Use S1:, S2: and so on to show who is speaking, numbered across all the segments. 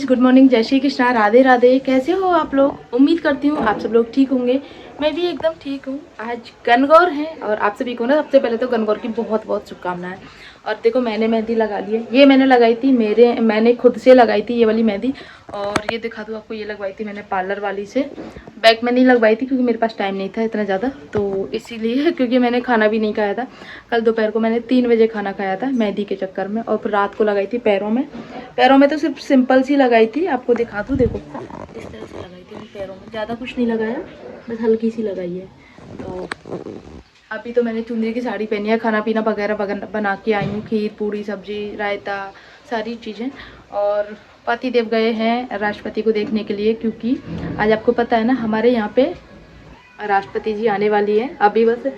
S1: Good morning, जय श्री कृष्णा, राधे राधे। कैसे हो आप लोग? उम्मीद करती हूँ आप सब लोग ठीक होंगे। मैं भी एकदम ठीक हूँ। आज गणगौर है और आप सभी को ना सबसे पहले तो गणगौर की बहुत बहुत शुभकामनाएं। और देखो मैंने मेहंदी लगा ली है। ये मैंने लगाई थी, मैंने खुद से लगाई थी ये वाली मेहंदी। और ये दिखा दूँ आपको, ये लगवाई थी मैंने पार्लर वाली से। बैक में नहीं लगवाई थी क्योंकि मेरे पास टाइम नहीं था इतना ज़्यादा, तो इसीलिए क्योंकि मैंने खाना भी नहीं खाया था। कल दोपहर को मैंने 3 बजे खाना खाया था मेहंदी के चक्कर में। और फिर रात को लगाई थी पैरों में तो सिर्फ सिंपल सी लगाई थी। आपको दिखा दूँ, देखो इस तरह से लगाई थी पैरों में, ज़्यादा कुछ नहीं लगाया, बस हल्की सी लगाई है। तो अभी तो मैंने चुंदरी की साड़ी पहनी है, खाना पीना वगैरह बना के आई हूँ, खीर पूड़ी सब्जी रायता सारी चीज़ें। और पति देव गए हैं राष्ट्रपति को देखने के लिए, क्योंकि आज आपको पता है ना हमारे यहाँ पे राष्ट्रपति जी आने वाली है। अभी बस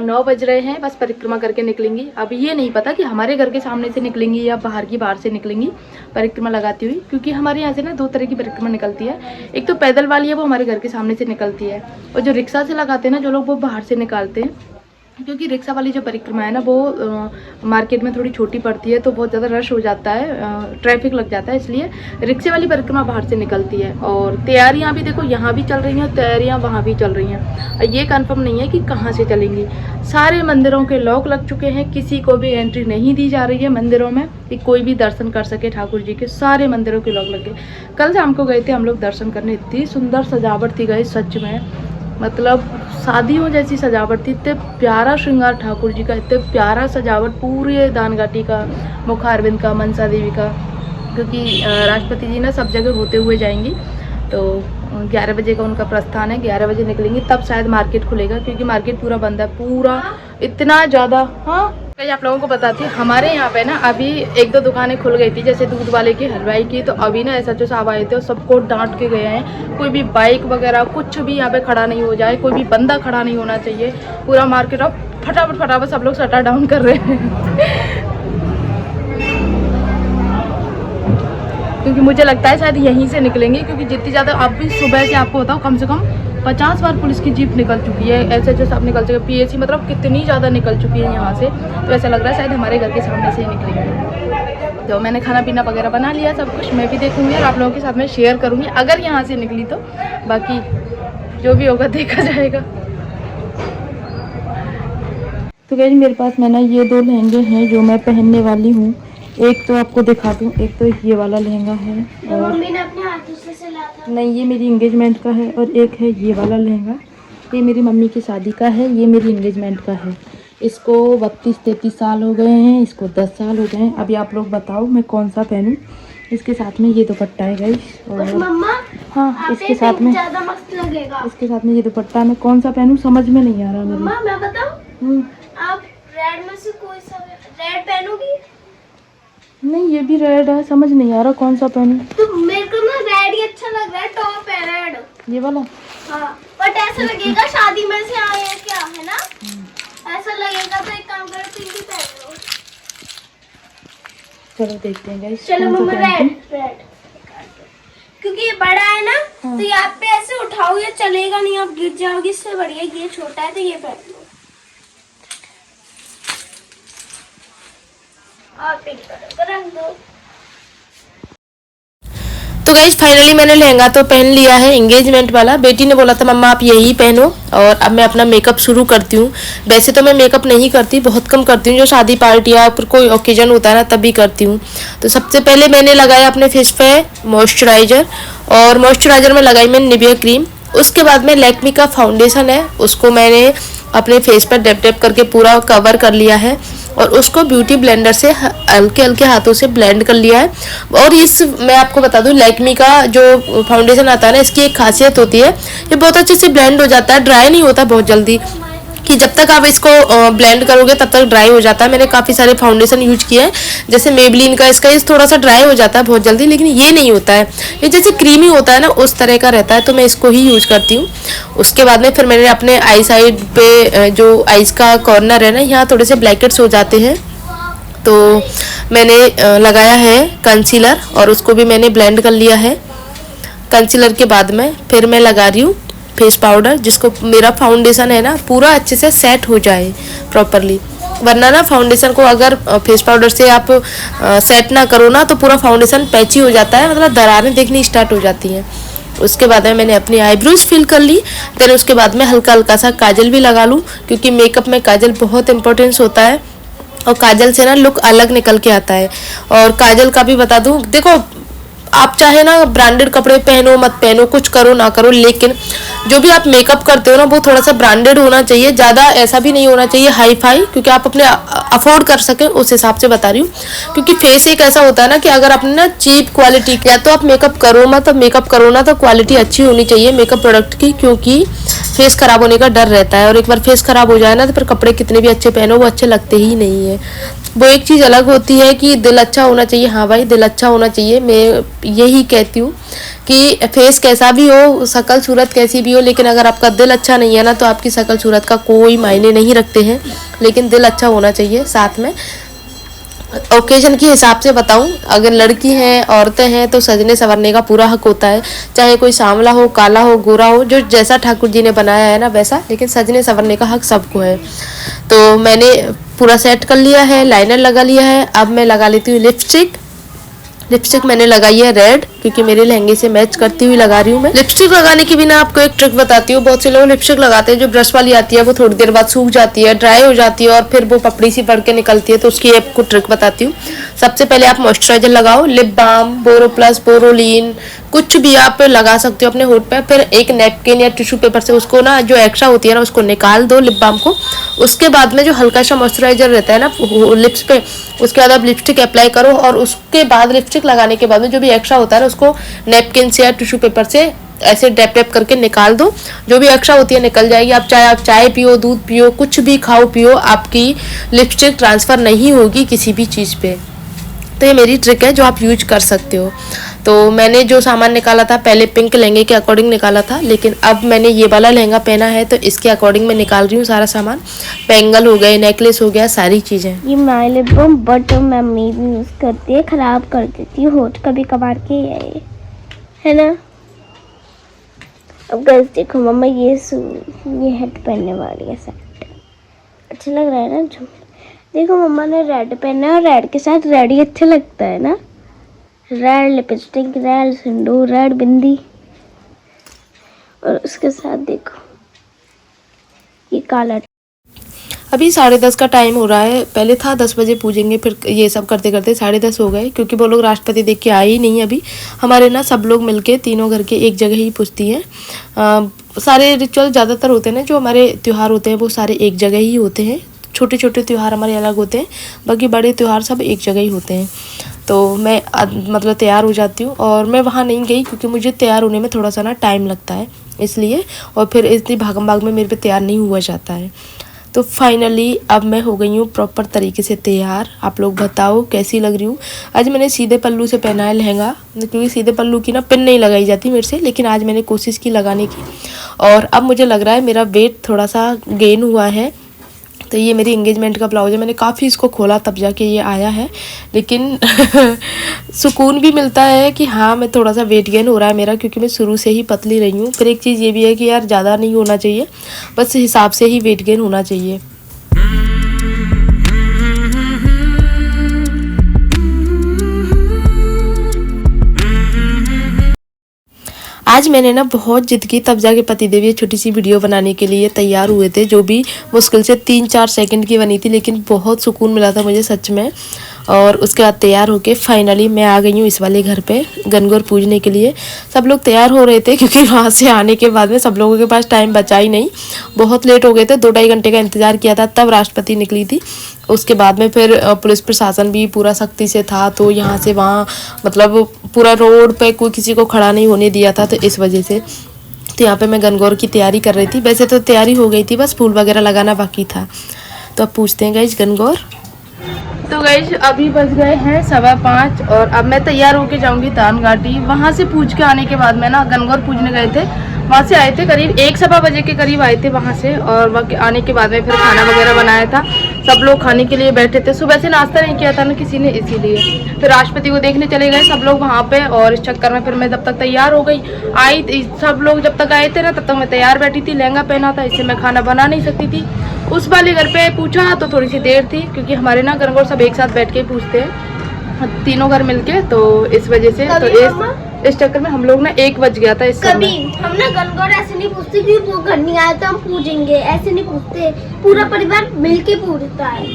S1: 9 बज रहे हैं, बस परिक्रमा करके निकलेंगी। अभी ये नहीं पता कि हमारे घर के सामने से निकलेंगी या बाहर से निकलेंगी परिक्रमा लगाती हुई, क्योंकि हमारे यहाँ से ना 2 तरह की परिक्रमा निकलती है। एक तो पैदल वाली है, वो हमारे घर के सामने से निकलती है, और जो रिक्शा से लगाते हैं ना जो लोग, वो बाहर से निकालते हैं। क्योंकि रिक्शा वाली जो परिक्रमा है ना वो मार्केट में थोड़ी छोटी पड़ती है, तो बहुत ज़्यादा रश हो जाता है, ट्रैफिक लग जाता है, इसलिए रिक्शे वाली परिक्रमा बाहर से निकलती है। और तैयारियां भी देखो यहाँ भी चल रही हैं, तैयारियां वहाँ भी चल रही हैं। ये कंफर्म नहीं है कि कहाँ से चलेंगी। सारे मंदिरों के लॉक लग चुके हैं, किसी को भी एंट्री नहीं दी जा रही है मंदिरों में कि कोई भी दर्शन कर सके ठाकुर जी के। सारे मंदिरों के लॉक लग गए। कल शाम को गए थे हम लोग दर्शन करने, इतनी सुंदर सजावट थी गए, सच में मतलब शादियों जैसी सजावट थी। इतने प्यारा श्रृंगार ठाकुर जी का, इतने प्यारा सजावट पूरे दानघाटी का, मुखारविंद का, मनसा देवी का, क्योंकि राष्ट्रपति जी ना सब जगह होते हुए जाएंगी। तो 11 बजे का उनका प्रस्थान है, 11 बजे निकलेंगी, तब शायद मार्केट खुलेगा, क्योंकि मार्केट पूरा बंद है, पूरा इतना ज़्यादा। हाँ कहीं आप लोगों को बताती, हमारे यहाँ पे ना अभी 1-2 दुकानें खुल गई थी, जैसे दूध वाले की, हलवाई की। तो अभी ना SHO साहब आए थे और सबको डांट के गए हैं, कोई भी बाइक वगैरह कुछ भी यहाँ पे खड़ा नहीं हो जाए, कोई भी बंदा खड़ा नहीं होना चाहिए। पूरा मार्केट अब फटाफट सब लोग शटर डाउन कर रहे हैं क्योंकि मुझे लगता है शायद यहीं से निकलेंगे, क्योंकि जितनी ज़्यादा अब भी सुबह से आपको बताओ कम से कम 50 बार पुलिस की जीप निकल चुकी है, SHO साहब निकल चुके, PAC मतलब कितनी ज़्यादा निकल चुकी है यहाँ से। तो ऐसा लग रहा है शायद हमारे घर के सामने से ही निकलेंगे। तो मैंने खाना पीना वगैरह बना लिया, सब कुछ मैं भी देखूँगी और आप लोगों के साथ में शेयर करूँगी अगर यहाँ से निकली तो। बाकी जो भी होगा देखा जाएगा। तो गाइस मेरे पास में ना ये 2 लहंगे हैं जो मैं पहनने वाली हूँ। एक तो आपको दिखा दूँ, एक तो ये वाला लहंगा है, और
S2: मम्मी ने अपने हाथों से सिला था।
S1: नहीं ये मेरी इंगेजमेंट का है, और एक है ये वाला लहंगा, ये मेरी मम्मी की शादी का है, ये मेरी इंगेजमेंट का है। इसको 32-33 साल हो गए हैं, इसको 10 साल हो गए हैं। अभी आप लोग बताओ मैं कौन सा पहनूं। इसके साथ में ये दुपट्टा है गाइस, और
S2: मम्मा
S1: हाँ इसके साथ में
S2: ज्यादा मस्त लगेगा।
S1: इसके साथ में ये दुपट्टा, मैं कौन सा पहनूं समझ में नहीं आ रहा मेरे।
S2: मम्मा मैं बताऊं, आप रेड में से कोई सा रेड पहनोगी?
S1: नहीं ये भी रेड है, समझ नहीं आ रहा कौन सा पहनूं।
S2: तो मेरे को ना रेड ही अच्छा लग रहा है, टॉप है रेड
S1: ये वाला।
S2: हाँ बट ऐसा लगेगा शादी में से आए हैं क्या, है ना? ऐसा लगेगा तो एक काम करो, पिंक ही पहन लो।
S1: चलो देखते हैं गाइस।
S2: चलो मम्मा रेड क्योंकि ये बड़ा है ना। हाँ। तो यहाँ पे ऐसे उठाओ, ये चलेगा नहीं, आप गिर जाओगे। इससे बढ़िया ये छोटा है, तो ये पहन लो और पिंक कलर का रंग दो।
S3: तो गाइज फाइनली मैंने लहंगा तो पहन लिया है एंगेजमेंट वाला। बेटी ने बोला था मम्मा आप यही पहनो, और अब मैं अपना मेकअप शुरू करती हूँ। वैसे तो मैं मेकअप नहीं करती, बहुत कम करती हूँ, जो शादी पार्टी या फिर कोई ओकेजन होता है ना तभी करती हूँ। तो सबसे पहले मैंने लगाया अपने फेस पे मॉइस्चराइज़र, और मॉइस्चराइज़र में लगाई मैंने निविया क्रीम। उसके बाद में लैक्मी का फाउंडेशन है, उसको मैंने अपने फेस पर डैप डैप करके पूरा कवर कर लिया है, और उसको ब्यूटी ब्लेंडर से हल्के हल्के हाथों से ब्लेंड कर लिया है। और इस मैं आपको बता दूं, लैक्मी का जो फाउंडेशन आता है ना, इसकी एक खासियत होती है, ये बहुत अच्छे से ब्लेंड हो जाता है, ड्राई नहीं होता बहुत जल्दी, कि जब तक आप इसको ब्लेंड करोगे तब तक ड्राई हो जाता है। मैंने काफ़ी सारे फाउंडेशन यूज किए हैं, जैसे मेबलिन का, इसका इस थोड़ा सा ड्राई हो जाता है बहुत जल्दी, लेकिन ये नहीं होता है, ये जैसे क्रीमी होता है ना उस तरह का रहता है, तो मैं इसको ही यूज करती हूँ। उसके बाद में फिर मैंने अपने आई साइड पे जो आइज का कॉर्नर है ना, यहाँ थोड़े से ब्लैकेट्स हो जाते हैं, तो मैंने लगाया है कंसीलर, और उसको भी मैंने ब्लेंड कर लिया है। कंसीलर के बाद में फिर मैं लगा रही हूँ फेस पाउडर, जिसको मेरा फाउंडेशन है ना पूरा अच्छे से सेट हो जाए प्रॉपरली। वरना ना फाउंडेशन को अगर फेस पाउडर से आप सेट ना करो ना तो पूरा फाउंडेशन पैची हो जाता है, मतलब दरारें दिखनी स्टार्ट हो जाती हैं। उसके बाद में मैंने अपनी आईब्रोज फिल कर ली। देन उसके बाद में हल्का हल्का सा काजल भी लगा लूँ, क्योंकि मेकअप में काजल बहुत इंपॉर्टेंस होता है और काजल से ना लुक अलग निकल के आता है। और काजल का भी बता दूं, देखो आप चाहे ना ब्रांडेड कपड़े पहनो मत पहनो, कुछ करो ना करो, लेकिन जो भी आप मेकअप करते हो ना वो थोड़ा सा ब्रांडेड होना चाहिए, ज़्यादा ऐसा भी नहीं होना चाहिए हाई फाई, क्योंकि आप अपने अफोर्ड कर सकें उस हिसाब से बता रही हूँ। क्योंकि फेस एक ऐसा होता है ना कि अगर आपने ना चीप क्वालिटी या तो आप मेकअप करो मत, मेकअप करो ना तो क्वालिटी अच्छी होनी चाहिए मेकअप प्रोडक्ट की, क्योंकि फेस खराब होने का डर रहता है। और एक बार फेस खराब हो जाए ना तो फिर कपड़े कितने भी अच्छे पहनो वो अच्छे लगते ही नहीं है। वो एक चीज़ अलग होती है कि दिल अच्छा होना चाहिए। हाँ भाई, दिल अच्छा होना चाहिए। मैं यही कहती हूँ कि फेस कैसा भी हो, शक्ल सूरत कैसी भी हो, लेकिन अगर आपका दिल अच्छा नहीं है ना तो आपकी शक्ल सूरत का कोई मायने नहीं रखते हैं। लेकिन दिल अच्छा होना चाहिए साथ में। ओकेजन के हिसाब से बताऊं, अगर लड़की हैं औरतें हैं तो सजने संवरने का पूरा हक होता है, चाहे कोई सांवला हो, काला हो, गोरा हो, जो जैसा ठाकुर जी ने बनाया है ना वैसा, लेकिन सजने संवरने का हक सबको है। तो मैंने पूरा सेट कर लिया है, लाइनर लगा लिया है। अब मैं लगा लेती हूँ लिपस्टिक। लिपस्टिक मैंने लगाई है रेड, क्योंकि मेरे लहंगे से मैच करती हुई लगा रही हूँ मैं। लिपस्टिक लगाने की भी ना आपको एक ट्रिक बताती हूँ। बहुत से लोग लिपस्टिक लगाते हैं, जो ब्रश वाली आती है वो थोड़ी देर बाद सूख जाती है, ड्राई हो जाती है और फिर वो पपड़ी सी बढ़ के निकलती है। तो उसकी आपको ट्रिक बताती हूँ। सबसे पहले आप मॉइस्चराइजर लगाओ, लिप बाम, बोरो प्लस, बोरोलीन, कुछ भी आप लगा सकते हो अपने होठ पे। फिर एक नैपकिन या टिश्यू पेपर से उसको ना जो एक्स्ट्रा होती है ना उसको निकाल दो लिप बाम को। उसके बाद में जो हल्का सा मॉइस्चराइजर रहता है ना लिप्स पे, उसके बाद आप लिपस्टिक अप्लाई करो और उसके बाद लिपस्टिक लगाने के बाद में जो भी एक्स्ट्रा होता है ना उसको नैपकिन से या टिश्यू पेपर से ऐसे डैप डैप करके निकाल दो। जो भी एक्स्ट्रा होती है निकल जाएगी। आप चाय पियो, दूध पियो, कुछ भी खाओ पियो, आपकी लिपस्टिक ट्रांसफ़र नहीं होगी किसी भी चीज़ पे। तो ये मेरी ट्रिक है जो आप यूज कर सकते हो। तो मैंने जो सामान निकाला था पहले पिंक लहंगे के अकॉर्डिंग निकाला था, लेकिन अब मैंने ये वाला लहंगा पहना है तो इसके अकॉर्डिंग मैं निकाल रही हूँ सारा सामान। बैंगल हो गए, नेकलेस हो गया, सारी चीज़ें।
S2: ये my lip balm but mummy भी यूज करती है, खराब कर देती है होठ कभी कभार के, है ना। अब गाइस देखो मम्मा ये हेड पहनने वाली है सेट, अच्छा लग रहा है ना। जो देखो मम्मा ने रेड पहना है और रेड के साथ रेड ही अच्छा लगता है ना। रेड लिपस्टिक, रेड सिंदूर, रेड बिंदी, और उसके साथ देखो ये काला।
S3: अभी 10:30 का टाइम हो रहा है। पहले था 10 बजे पूजेंगे, फिर ये सब करते करते 10:30 हो गए, क्योंकि वो लोग राष्ट्रपति देख के आए ही नहीं अभी। हमारे ना सब लोग मिलके तीनों घर के एक जगह ही पूजती हैं। सारे रिचुअल ज़्यादातर होते हैं ना, जो हमारे त्यौहार होते हैं वो सारे एक जगह ही होते हैं। छोटे छोटे त्यौहार हमारे अलग होते हैं, बाकी बड़े त्यौहार सब एक जगह ही होते हैं। तो मैं मतलब तैयार हो जाती हूँ और मैं वहाँ नहीं गई क्योंकि मुझे तैयार होने में थोड़ा सा ना टाइम लगता है इसलिए, और फिर इतनी भागम भाग में मेरे पे तैयार नहीं हुआ जाता है। तो फाइनली अब मैं हो गई हूँ प्रॉपर तरीके से तैयार। आप लोग बताओ कैसी लग रही हूँ। आज मैंने सीधे पल्लू से पहना है लहंगा, क्योंकि सीधे पल्लू की ना पिन नहीं लगाई जाती मेरे से, लेकिन आज मैंने कोशिश की लगाने की और अब मुझे लग रहा है मेरा वेट थोड़ा सा गेन हुआ है। तो ये मेरी एंगेजमेंट का ब्लाउज है, मैंने काफ़ी इसको खोला तब जाके ये आया है, लेकिन सुकून भी मिलता है कि हाँ मैं थोड़ा सा वेट गेन हो रहा है मेरा, क्योंकि मैं शुरू से ही पतली रही हूँ। फिर एक चीज़ ये भी है कि यार ज़्यादा नहीं होना चाहिए, बस हिसाब से ही वेट गेन होना चाहिए। आज मैंने ना बहुत जिद की, तब जाके पतिदेव ये छोटी सी वीडियो बनाने के लिए तैयार हुए थे, जो भी मुश्किल से 3-4 सेकंड की बनी थी, लेकिन बहुत सुकून मिला था मुझे सच में। और उसके बाद तैयार होके फाइनली मैं आ गई हूँ इस वाले घर पे गणगौर पूजने के लिए। सब लोग तैयार हो रहे थे क्योंकि वहाँ से आने के बाद में सब लोगों के पास टाइम बचा ही नहीं, बहुत लेट हो गए थे। 2-2.5 घंटे का इंतज़ार किया था, तब राष्ट्रपति निकली थी। उसके बाद में फिर पुलिस प्रशासन भी पूरा सख्ती से था, तो यहाँ से वहाँ मतलब पूरा रोड पे कोई किसी को खड़ा नहीं होने दिया था, तो इस वजह से तो यहाँ पे मैं गणगौर की तैयारी कर रही थी। वैसे तो तैयारी हो गई थी, बस फूल वगैरह लगाना बाकी था। तो अब पूछते हैं गाइस गणगौर। तो गाइस अभी बज गए हैं 5:15 और अब मैं तैयार होके जाऊंगी दान घाटी। वहाँ से पूछ के आने के बाद में ना गणगौर पूजने गए थे, वहाँ से आए थे करीब 1-1:15 बजे के करीब आए थे वहाँ से, और वहाँ आने के बाद में फिर खाना वगैरह बनाया था। सब लोग खाने के लिए बैठे थे, सुबह से नाश्ता नहीं किया था ना किसी ने, इसीलिए फिर राष्ट्रपति को देखने चले गए सब लोग वहाँ पे। और इस चक्कर में फिर मैं जब तक तैयार हो गई आई, सब लोग जब तक आए थे ना तब तक मैं तैयार बैठी थी, लहंगा पहना था, इससे मैं खाना बना नहीं सकती थी।
S1: उस वाले घर पे पूछा तो थोड़ी सी देर थी, क्योंकि हमारे ना गणगौर सब एक साथ बैठ के पूछते हैं, तीनों घर मिलके, तो इस वजह से तो इस चक्कर में हम लोग ना 1 बज गया था इस
S2: कभी
S1: समय।
S2: हम ना गणगौर ऐसे नहीं पूछते कि वो घर नहीं आया तो हम पूछेंगे, ऐसे नहीं पूछते, पूरा परिवार मिलके पूछता है।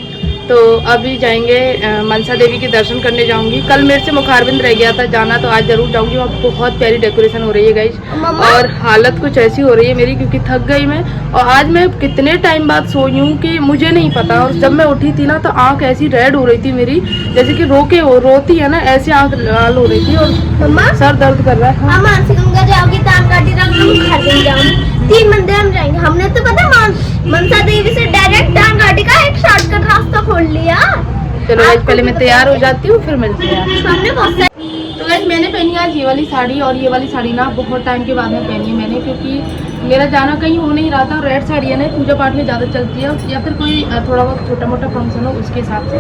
S1: तो अभी जाएंगे मनसा देवी के दर्शन करने जाऊंगी। कल मेरे से मुखारबिंद रह गया था जाना, तो आज जरूर जाऊंगी। वहाँ बहुत प्यारी डेकोरेशन हो रही है गाइस, और हालत कुछ ऐसी हो रही है मेरी, क्योंकि थक गई मैं। और आज मैं कितने टाइम बाद सोई हूँ कि मुझे नहीं पता। और जब मैं उठी थी ना तो आंख ऐसी रेड हो रही थी मेरी, जैसे कि रोती है ना, ऐसी आंख लाल हो रही थी, और
S2: मम्मा
S1: सर दर्द कर रहा है।
S2: हम मानसी गंगा जाओगी तो आप गाड़ी रख जाऊंगी। 3 मंदिर हम जाएंगे। हमने तो पता मनसा देवी से डायरेक्ट डांग घाटी का एक शॉर्टकट रास्ता खोल लिया।
S1: चलो गाइस, पहले मैं तैयार हो जाती हूँ, फिर मिलते हैं।
S2: सामने बहुत सारे
S1: तो गाइस, मैंने पहनी आज ये वाली साड़ी, और ये वाली साड़ी ना बहुत टाइम के बाद में पहनी है मैंने, क्योंकि मेरा जाना कहीं हो नहीं रहा था। रेड साड़ी है ना, पूजा पाठ में ज़्यादा चलती है, या फिर कोई थोड़ा बहुत छोटा मोटा फंक्शन हो उसके हिसाब से।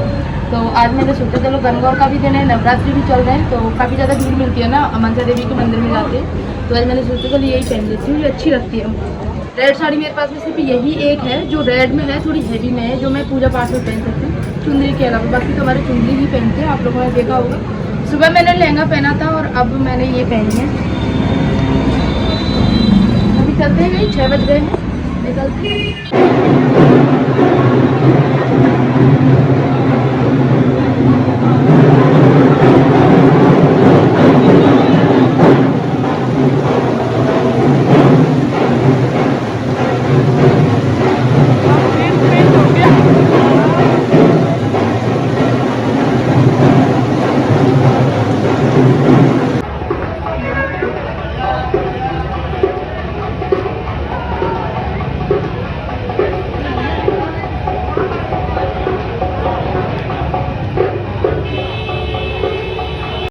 S1: तो आज मैंने सोचा चलो गणगौर का भी दिन है, नवरात्रि भी चल रहे हैं, तो काफ़ी ज़्यादा भीड़ मिलती है ना मनसा देवी के मंदिर में जाते हैं। तो आज मैंने सोचा चलो यही पहन लेती हूँ, ये अच्छी लगती है। रेड साड़ी मेरे पास में सिर्फ यही एक है जो रेड में है, थोड़ी हैवी में है, जो मैं पूजा पाठ में पहन सकती हूँ चुंदरी के अलावा। बाकी तो हमारे चुंदरी ही पहनते हैं, आप लोगों ने देखा होगा। सुबह मैंने लहंगा पहना था और अब मैंने ये पहनी है। अभी चलते हैं, कहीं 6 बज गए हैं, निकलते हैं।